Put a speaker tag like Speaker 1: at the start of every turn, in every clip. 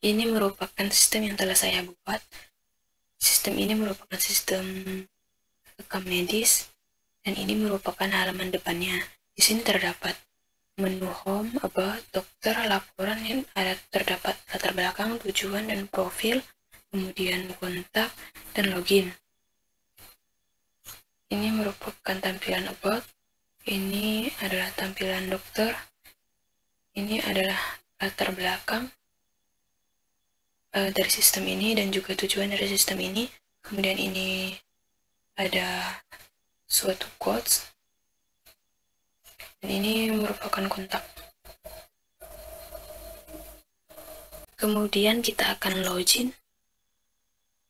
Speaker 1: Ini merupakan sistem yang telah saya buat. Sistem ini merupakan sistem rekam medis, dan ini merupakan halaman depannya. Di sini terdapat menu home, about, dokter, laporan yang ada terdapat latar belakang, tujuan, dan profil, kemudian kontak, dan login. Ini merupakan tampilan about, ini adalah tampilan dokter, ini adalah latar belakang dari sistem ini dan juga tujuan dari sistem ini. Kemudian ini ada suatu quotes, dan ini merupakan kontak. Kemudian kita akan login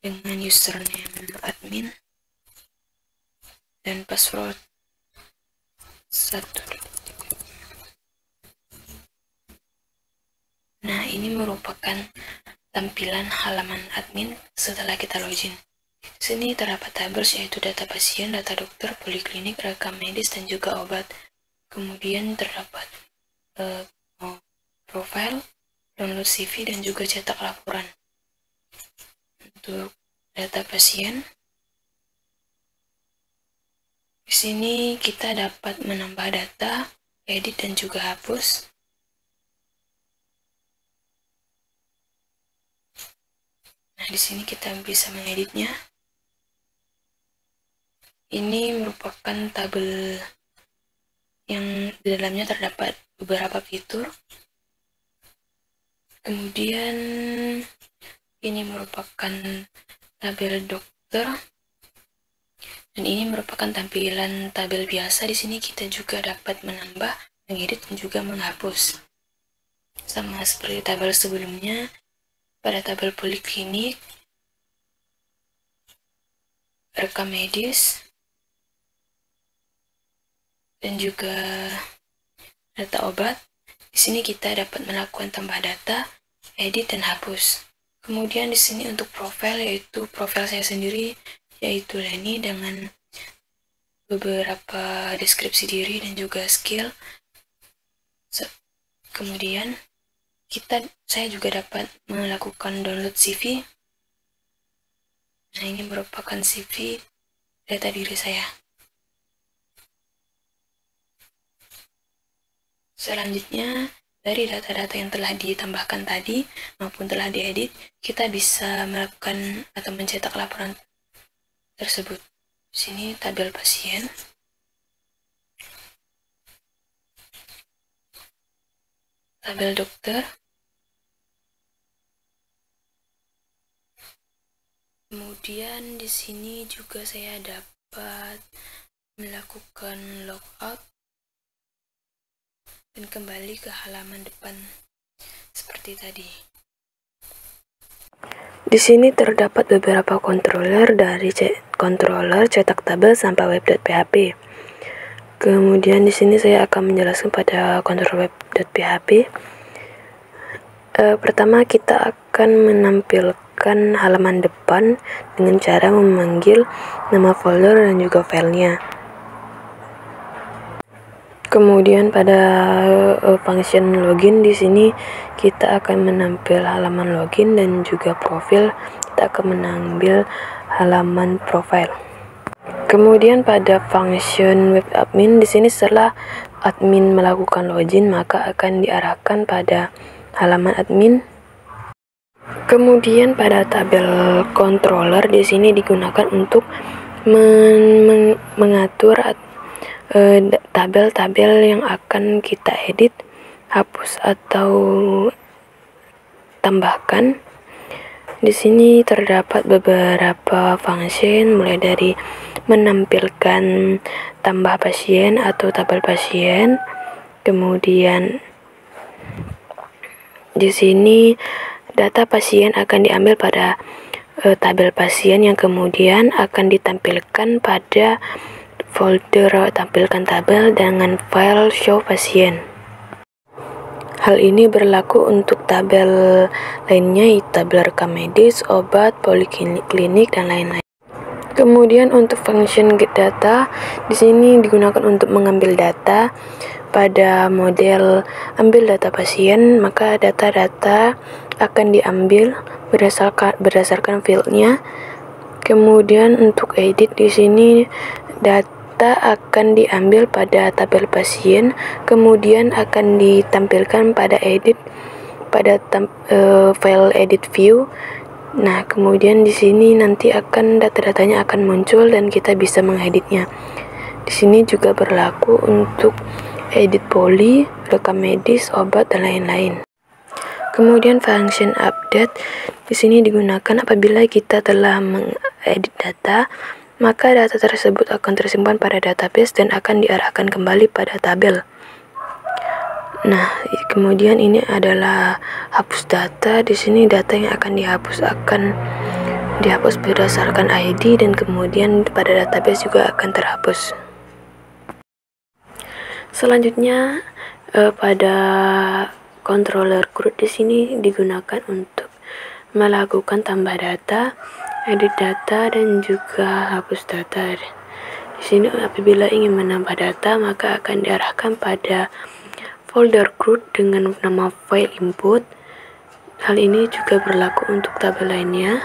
Speaker 1: dengan username admin dan password 1. Nah, ini merupakan tampilan halaman admin setelah kita login. Di sini terdapat tabels, yaitu data pasien, data dokter, poliklinik, rekam medis, dan juga obat. Kemudian terdapat profil, download CV, dan juga cetak laporan. Untuk data pasien, di sini kita dapat menambah data, edit, dan juga hapus. Nah, di sini kita bisa mengeditnya. Ini merupakan tabel yang di dalamnya terdapat beberapa fitur. Kemudian ini merupakan tabel dokter, dan ini merupakan tampilan tabel biasa. Di sini kita juga dapat menambah, mengedit, dan juga menghapus. Sama seperti tabel sebelumnya, pada tabel poliklinik, rekam medis, dan juga data obat. Di sini kita dapat melakukan tambah data, edit, dan hapus. Kemudian di sini untuk profil, yaitu profil saya sendiri, yaitu Leni, dengan beberapa deskripsi diri dan juga skill. Kemudian saya juga dapat melakukan download CV. Nah, ini merupakan CV data diri saya. Selanjutnya, dari data-data yang telah ditambahkan tadi maupun telah diedit, kita bisa melakukan atau mencetak laporan tersebut. Di sini tabel pasien, tabel dokter, kemudian di sini juga saya dapat melakukan logout dan kembali ke halaman depan seperti tadi. Di sini terdapat beberapa controller, dari controller, cetak tabel, sampai web.php. Kemudian di sini saya akan menjelaskan pada controller web.php. Pertama, kita akan menampilkan halaman depan dengan cara memanggil nama folder dan juga filenya. Kemudian pada function login, di sini kita akan menampil halaman login dan juga profil. Kita akan menambil halaman profil. Kemudian pada function web admin, di sini setelah admin melakukan login, maka akan diarahkan pada halaman admin. Kemudian pada tabel controller, di sini digunakan untuk mengatur tabel-tabel yang akan kita edit, hapus, atau tambahkan. Di sini terdapat beberapa function, mulai dari menampilkan tambah pasien atau tabel pasien. Kemudian di sini data pasien akan diambil pada tabel pasien yang kemudian akan ditampilkan pada folder tampilkan tabel dengan file show pasien. Hal ini berlaku untuk tabel lainnya, yaitu tabel rekam medis, obat, poliklinik, dan lain-lain. Kemudian untuk function get data, di sini digunakan untuk mengambil data, pada model ambil data pasien, maka data-data akan diambil berdasarkan fieldnya. Kemudian untuk edit di sini data akan diambil pada tabel pasien, kemudian akan ditampilkan pada file edit view. Nah, kemudian di sini nanti data-datanya akan muncul dan kita bisa mengeditnya. Di sini juga berlaku untuk edit poli, rekam medis, obat, dan lain-lain. Kemudian function update di sini digunakan apabila kita telah mengedit data, maka data tersebut akan tersimpan pada database dan akan diarahkan kembali pada tabel. Nah, kemudian ini adalah hapus data. Di sini data yang akan dihapus berdasarkan ID dan kemudian pada database juga akan terhapus. Selanjutnya pada controller CRUD di sini digunakan untuk melakukan tambah data, edit data, dan juga hapus data. Di sini apabila ingin menambah data, maka akan diarahkan pada folder CRUD dengan nama file input. Hal ini juga berlaku untuk tabel lainnya.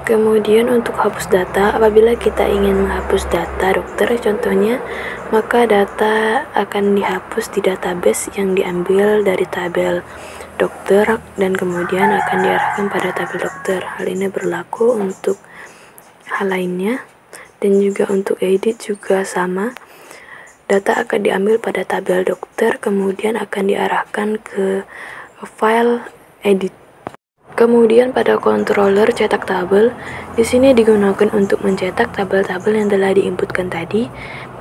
Speaker 1: Kemudian untuk hapus data, apabila kita ingin menghapus data dokter contohnya, maka data akan dihapus di database yang diambil dari tabel dokter dan kemudian akan diarahkan pada tabel dokter. Hal ini berlaku untuk hal lainnya, dan juga untuk edit juga sama. Data akan diambil pada tabel dokter, kemudian akan diarahkan ke file edit. Kemudian pada controller cetak tabel, di sini digunakan untuk mencetak tabel-tabel yang telah diinputkan tadi.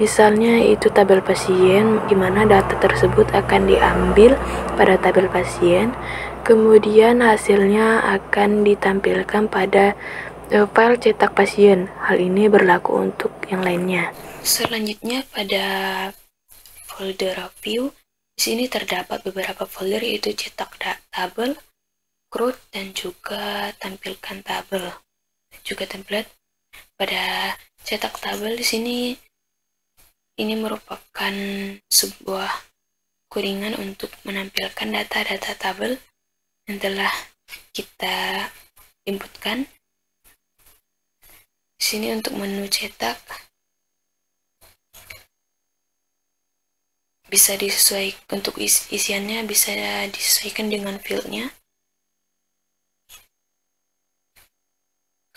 Speaker 1: Misalnya itu tabel pasien, di mana data tersebut akan diambil pada tabel pasien, kemudian hasilnya akan ditampilkan pada file cetak pasien. Hal ini berlaku untuk yang lainnya. Selanjutnya pada folder view, di sini terdapat beberapa folder yaitu cetak tabel, CRUD, dan juga tampilkan tabel, juga template. Pada cetak tabel di sini ini merupakan sebuah codingan untuk menampilkan data-data tabel yang telah kita inputkan. Di sini untuk menu cetak bisa disesuaikan, untuk isiannya bisa disesuaikan dengan fieldnya.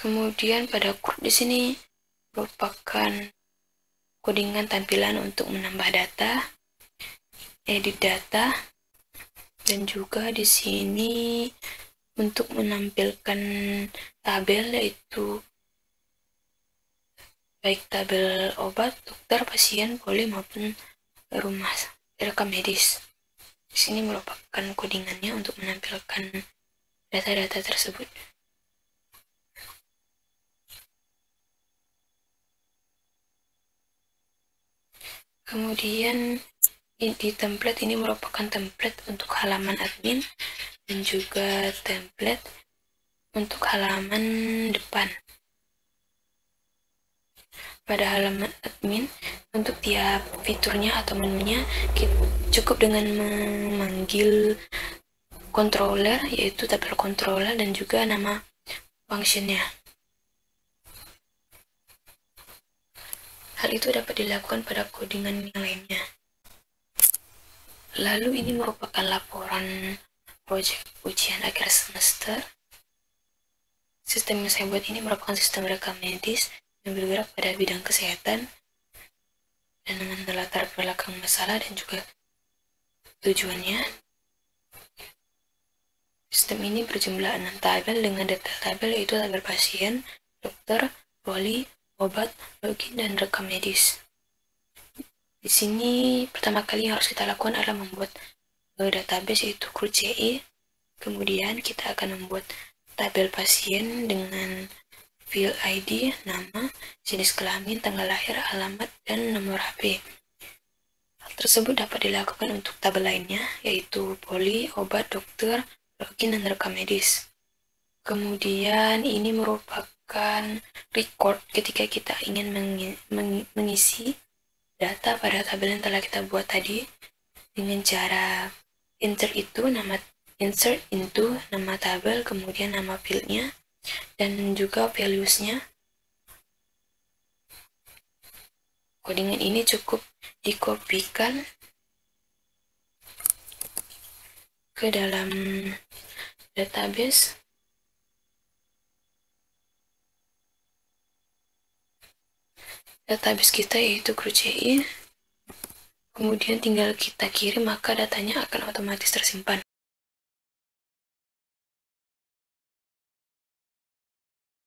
Speaker 1: Kemudian pada CRUD di sini merupakan codingan tampilan untuk menambah data, edit data, dan juga di sini untuk menampilkan tabel yaitu baik tabel obat, dokter, pasien, poli maupun rumah rekam medis. Di sini merupakan codingannya untuk menampilkan data-data tersebut. Kemudian di template ini merupakan template untuk halaman admin dan juga template untuk halaman depan. Pada halaman admin, untuk tiap fiturnya atau menunya cukup dengan memanggil controller, yaitu tabel controller dan juga nama functionnya. Hal itu dapat dilakukan pada codingan yang lainnya. Lalu ini merupakan laporan proyek ujian akhir semester. Sistem yang saya buat ini merupakan sistem rekam medis yang bergerak pada bidang kesehatan dan dengan latar belakang masalah dan juga tujuannya. Sistem ini berjumlah 6 tabel dengan detail tabel yaitu tabel pasien, dokter, poli, obat, login, dan rekam medis. Di sini pertama kali yang harus kita lakukan adalah membuat database yaitu CRUD CE. Kemudian kita akan membuat tabel pasien dengan field ID, nama, jenis kelamin, tanggal lahir, alamat, dan nomor HP. Hal tersebut dapat dilakukan untuk tabel lainnya yaitu poli, obat, dokter, login, dan rekam medis. Kemudian ini merupakan record ketika kita ingin mengisi data pada tabel yang telah kita buat tadi dengan cara insert into nama tabel, kemudian nama fieldnya, dan juga values-nya. Codingan ini cukup dikopikan ke dalam database. Database kita yaitu GroupCI. Kemudian tinggal kita kirim, maka datanya akan otomatis tersimpan.